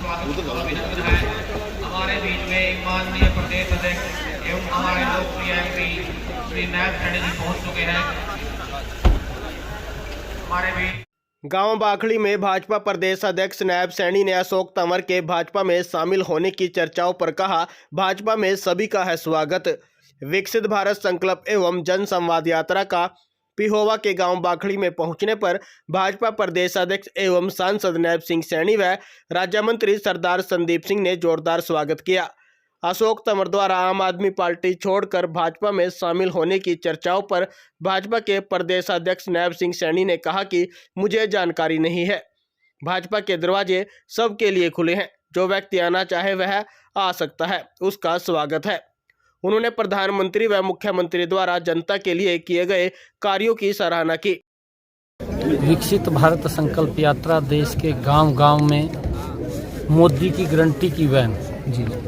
स्वागत अभिनंदन है। हमारे बीच में माननीय प्रदेश अध्यक्ष एवं हमारे लोकप्रिय एमपी श्री नैब सैनी जी पहुंच चुके हैं हमारे बीच। गांव बाखड़ी में भाजपा प्रदेश अध्यक्ष नैब सैनी ने अशोक तंवर के भाजपा में शामिल होने की चर्चाओं पर कहा, भाजपा में सभी का है स्वागत। विकसित भारत संकल्प एवं जन संवाद यात्रा का पिहोवा के गांव बाखड़ी में पहुंचने पर भाजपा प्रदेश अध्यक्ष एवं सांसद नैब सिंह सैनी व राज्य मंत्री सरदार संदीप सिंह ने जोरदार स्वागत किया। अशोक तंवर द्वारा आम आदमी पार्टी छोड़कर भाजपा में शामिल होने की चर्चाओं पर भाजपा के प्रदेश अध्यक्ष नैब सिंह सैनी ने कहा कि मुझे जानकारी नहीं है। भाजपा के दरवाजे सबके लिए खुले हैं, जो व्यक्ति आना चाहे वह आ सकता है, उसका स्वागत है। उन्होंने प्रधानमंत्री व मुख्यमंत्री द्वारा जनता के लिए किए गए कार्यों की सराहना की। विकसित भारत संकल्प यात्रा देश के गांव-गांव में मोदी की गारंटी की वैन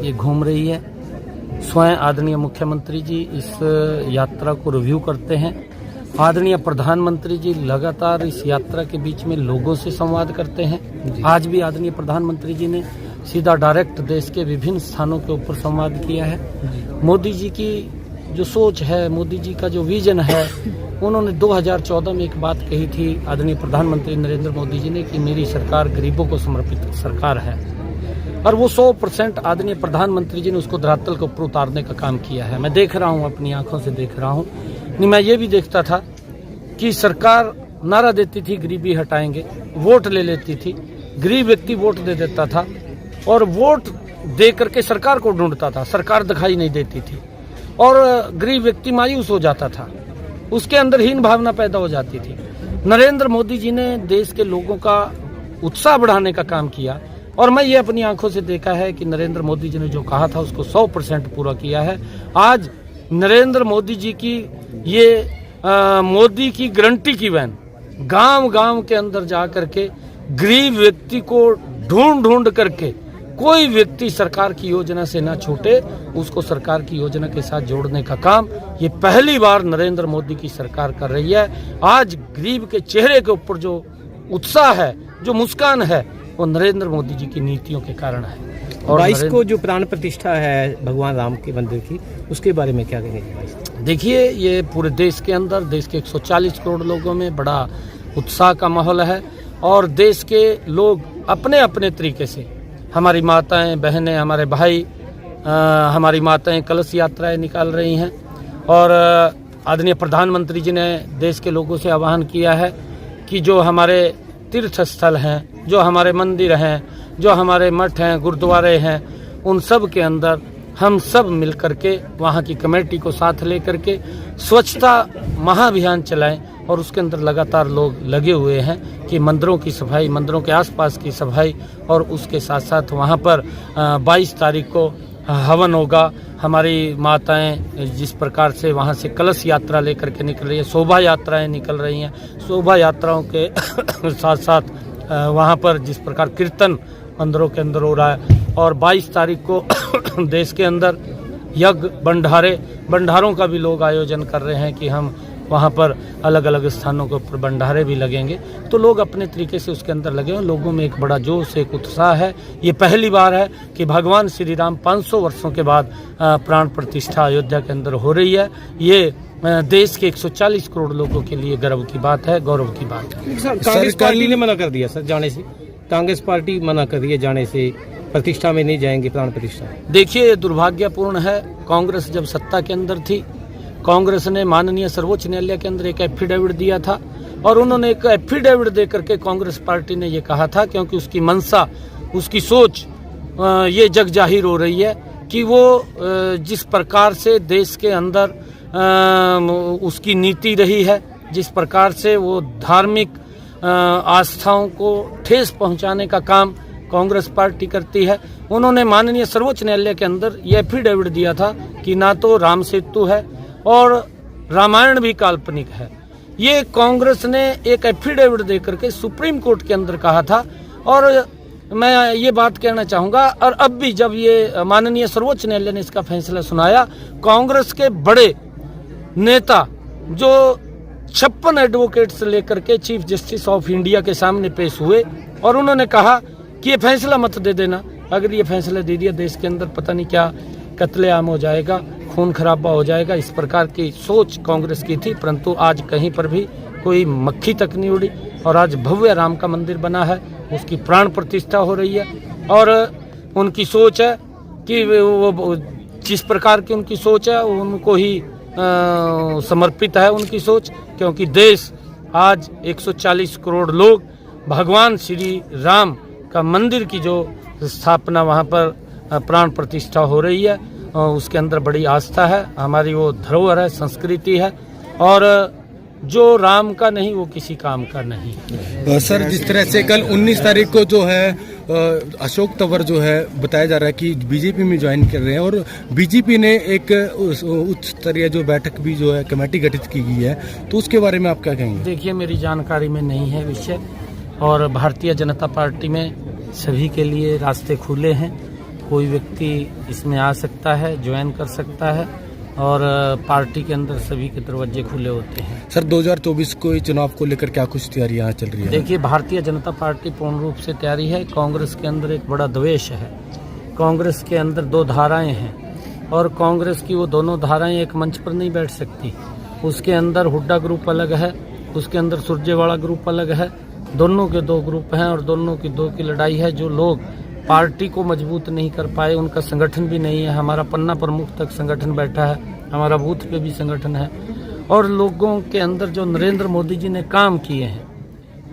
ये घूम रही है। स्वयं आदरणीय मुख्यमंत्री जी इस यात्रा को रिव्यू करते हैं। आदरणीय प्रधानमंत्री जी लगातार इस यात्रा के बीच में लोगों से संवाद करते हैं। आज भी आदरणीय प्रधानमंत्री जी ने सीधा डायरेक्ट देश के विभिन्न स्थानों के ऊपर संवाद किया है। मोदी जी की जो सोच है, मोदी जी का जो विजन है, उन्होंने 2014 में एक बात कही थी आदरणीय प्रधानमंत्री नरेंद्र मोदी जी ने कि मेरी सरकार गरीबों को समर्पित सरकार है, और वो 100% आदरणीय प्रधानमंत्री जी ने उसको धरातल के ऊपर उतारने का काम किया है। मैं देख रहा हूँ, अपनी आंखों से देख रहा हूँ। नहीं, मैं ये भी देखता था कि सरकार नारा देती थी गरीबी हटाएंगे, वोट ले लेती थी, गरीब व्यक्ति वोट दे देता था और वोट दे करके सरकार को ढूंढता था, सरकार दिखाई नहीं देती थी और गरीब व्यक्ति मायूस हो जाता था, उसके अंदर हीन भावना पैदा हो जाती थी। नरेंद्र मोदी जी ने देश के लोगों का उत्साह बढ़ाने का काम किया और मैं ये अपनी आंखों से देखा है कि नरेंद्र मोदी जी ने जो कहा था उसको 100% पूरा किया है। आज नरेंद्र मोदी जी की ये मोदी की गारंटी की वैन गांव-गांव के अंदर जा करके गरीब व्यक्ति को ढूंढ करके, कोई व्यक्ति सरकार की योजना से ना छूटे, उसको सरकार की योजना के साथ जोड़ने का काम ये पहली बार नरेंद्र मोदी की सरकार कर रही है। आज गरीब के चेहरे के ऊपर जो उत्साह है, जो मुस्कान है, वो नरेंद्र मोदी जी की नीतियों के कारण है। और 22 को जो प्राण प्रतिष्ठा है भगवान राम के मंदिर की, उसके बारे में क्या कहेंगे? देखिए, ये पूरे देश के अंदर, देश के 140 करोड़ लोगों में बड़ा उत्साह का माहौल है और देश के लोग अपने अपने तरीके से, हमारी माताएं बहनें, हमारे भाई, हमारी माताएं कलश यात्राएं निकाल रही हैं और आदरणीय प्रधानमंत्री जी ने देश के लोगों से आह्वान किया है कि जो हमारे तीर्थ स्थल हैं, जो हमारे मंदिर हैं, जो हमारे मठ हैं, गुरुद्वारे हैं, उन सब के अंदर हम सब मिल करके वहाँ की कमेटी को साथ लेकर के स्वच्छता महाअभियान चलाएं और उसके अंदर लगातार लोग लगे हुए हैं कि मंदिरों की सफाई, मंदिरों के आसपास की सफाई और उसके साथ साथ वहाँ पर 22 तारीख को हवन होगा। हमारी माताएं जिस प्रकार से वहाँ से कलश यात्रा लेकर के निकल रही है, शोभा यात्राएं निकल रही हैं, शोभा यात्राओं के साथ साथ वहाँ पर जिस प्रकार कीर्तन मंदिरों के अंदर हो रहा है और 22 तारीख को देश के अंदर यज्ञ भंडारों का भी लोग आयोजन कर रहे हैं कि हम वहाँ पर अलग अलग स्थानों के ऊपर भंडारे भी लगेंगे। तो लोग अपने तरीके से उसके अंदर लगे हैं, लोगों में एक बड़ा जोश, एक उत्साह है। ये पहली बार है कि भगवान श्री राम 500 वर्षों के बाद प्राण प्रतिष्ठा अयोध्या के अंदर हो रही है। ये देश के 140 करोड़ लोगों के लिए गर्व की बात है, गौरव की बात है। कांग्रेस पार्टी ने मना कर दिया सर जाने से, कांग्रेस पार्टी मना कर रही है जाने से, प्रतिष्ठा में नहीं जाएंगे, प्राण प्रतिष्ठा। देखिए, ये दुर्भाग्यपूर्ण है। कांग्रेस जब सत्ता के अंदर थी, कांग्रेस ने माननीय सर्वोच्च न्यायालय के अंदर एक एफिडेविट दिया था और उन्होंने एक एफिडेविट दे करके कांग्रेस पार्टी ने ये कहा था, क्योंकि उसकी मंशा, उसकी सोच ये जग जाहिर हो रही है कि वो जिस प्रकार से देश के अंदर उसकी नीति रही है, जिस प्रकार से वो धार्मिक आस्थाओं को ठेस पहुंचाने का काम कांग्रेस पार्टी करती है। उन्होंने माननीय सर्वोच्च न्यायालय के अंदर ये एफिडेविट दिया था कि ना तो राम सेतु है और रामायण भी काल्पनिक है। ये कांग्रेस ने एक एफिडेविट देकर के सुप्रीम कोर्ट के अंदर कहा था और मैं ये बात कहना चाहूँगा, और अब भी जब ये माननीय सर्वोच्च न्यायालय ने इसका फैसला सुनाया, कांग्रेस के बड़े नेता जो 56 एडवोकेट्स लेकर के चीफ जस्टिस ऑफ इंडिया के सामने पेश हुए और उन्होंने कहा कि ये फैसला मत दे देना। अगर ये फैसला दे दिया देश के अंदर पता नहीं क्या कत्लेआम हो जाएगा, खून खराबा हो जाएगा। इस प्रकार की सोच कांग्रेस की थी, परंतु आज कहीं पर भी कोई मक्खी तक नहीं उड़ी और आज भव्य राम का मंदिर बना है, उसकी प्राण प्रतिष्ठा हो रही है। और उनकी सोच है कि वो जिस प्रकार की उनकी सोच है उनको ही समर्पित है उनकी सोच, क्योंकि देश आज 140 करोड़ लोग भगवान श्री राम का मंदिर की जो स्थापना वहाँ पर प्राण प्रतिष्ठा हो रही है, उसके अंदर बड़ी आस्था है। हमारी वो धरोहर है, संस्कृति है, और जो राम का नहीं वो किसी काम का नहीं। सर, जिस तरह से कल 19 तारीख को जो है अशोक तंवर जो है बताया जा रहा है कि बीजेपी में ज्वाइन कर रहे हैं, और बीजेपी ने एक उच्च स्तरीय जो बैठक भी जो है कमेटी गठित की गई है, तो उसके बारे में आप क्या कहेंगे? देखिए, मेरी जानकारी में नहीं है विषय, और भारतीय जनता पार्टी में सभी के लिए रास्ते खुले हैं। कोई व्यक्ति इसमें आ सकता है, ज्वाइन कर सकता है, और पार्टी के अंदर सभी के दरवाजे खुले होते हैं। सर, 2024 को चुनाव को लेकर क्या कुछ तैयारियां चल रही है? देखिए, भारतीय जनता पार्टी पूर्ण रूप से तैयारी है। कांग्रेस के अंदर एक बड़ा द्वेष है, कांग्रेस के अंदर दो धाराएं हैं, और कांग्रेस की वो दोनों धाराएं एक मंच पर नहीं बैठ सकती। उसके अंदर हुड्डा ग्रुप अलग है, उसके अंदर सुरजेवाला ग्रुप अलग है। दोनों के दो ग्रुप हैं और दोनों की दो की लड़ाई है। जो लोग पार्टी को मजबूत नहीं कर पाए, उनका संगठन भी नहीं है। हमारा पन्ना प्रमुख तक संगठन बैठा है, हमारा बूथ पे भी संगठन है, और लोगों के अंदर जो नरेंद्र मोदी जी ने काम किए हैं,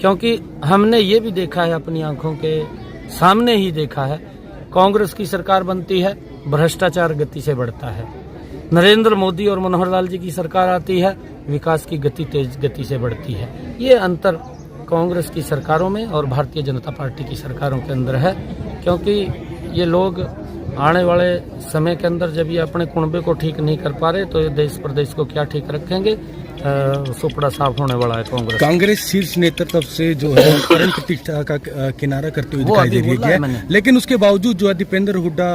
क्योंकि हमने ये भी देखा है, अपनी आंखों के सामने ही देखा है, कांग्रेस की सरकार बनती है, भ्रष्टाचार गति से बढ़ता है। नरेंद्र मोदी और मनोहर लाल जी की सरकार आती है, विकास की गति तेज गति से बढ़ती है। ये अंतर कांग्रेस की सरकारों में और भारतीय जनता पार्टी की सरकारों के अंदर है, क्योंकि ये लोग आने वाले समय के अंदर जब ये अपने कुनबे को ठीक नहीं कर पा रहे, तो ये देश प्रदेश को क्या ठीक रखेंगे। सुपड़ा साफ होने वाला है कांग्रेस शीर्ष नेतृत्व से जो है प्राण प्रतिष्ठा का किनारा करते हुए दिखाई दे रही है, लेकिन उसके बावजूद जो है दीपेंद्र हुड्डा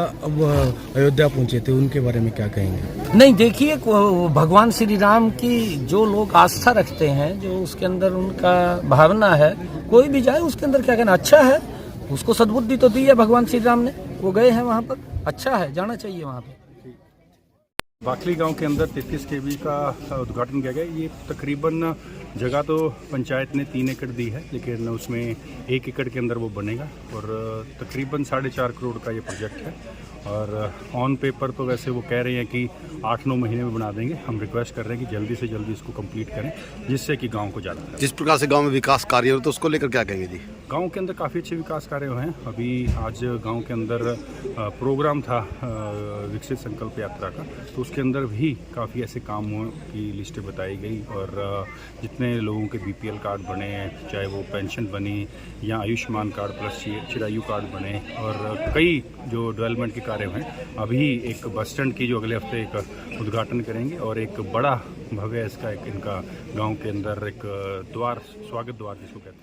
अयोध्या पहुंचे थे, उनके बारे में क्या कहेंगे? नहीं, देखिए, भगवान श्री राम की जो लोग आस्था रखते हैं, जो उसके अंदर उनका भावना है, कोई भी जाए उसके अंदर क्या कहना, अच्छा है। उसको सद्बुद्धि तो दी है भगवान श्री राम ने, वो गए हैं वहाँ पर, अच्छा है, जाना चाहिए वहाँ पे। बाखली गांव के अंदर 33 kV का उद्घाटन किया गया। ये तकरीबन जगह तो पंचायत ने 3 एकड़ दी है, लेकिन उसमें 1 एकड़ के अंदर वो बनेगा, और तकरीबन 4.5 करोड़ का ये प्रोजेक्ट है। और ऑन पेपर तो वैसे वो कह रहे हैं कि 8-9 महीने में बना देंगे। हम रिक्वेस्ट कर रहे हैं कि जल्दी से जल्दी इसको कंप्लीट करें, जिससे कि गांव को ज़्यादा। जिस प्रकार से गांव में विकास कार्य हो, तो उसको लेकर क्या कहेंगे जी? गांव के अंदर काफ़ी अच्छे विकास कार्य हुए हैं। अभी आज गांव के अंदर प्रोग्राम था विकसित संकल्प यात्रा का, तो उसके अंदर भी काफ़ी ऐसे कामों की लिस्टें बताई गई, और जितने लोगों के BPL कार्ड बने हैं, चाहे वो पेंशन बनी या Ayushman card plus Chirayu card बने, और कई जो डेवलपमेंट के कार्य हैं। अभी एक बस स्टैंड की जो अगले हफ्ते एक उद्घाटन करेंगे, और एक बड़ा भव्य इसका एक इनका गांव के अंदर एक द्वार, स्वागत द्वार जिसको कहते हैं।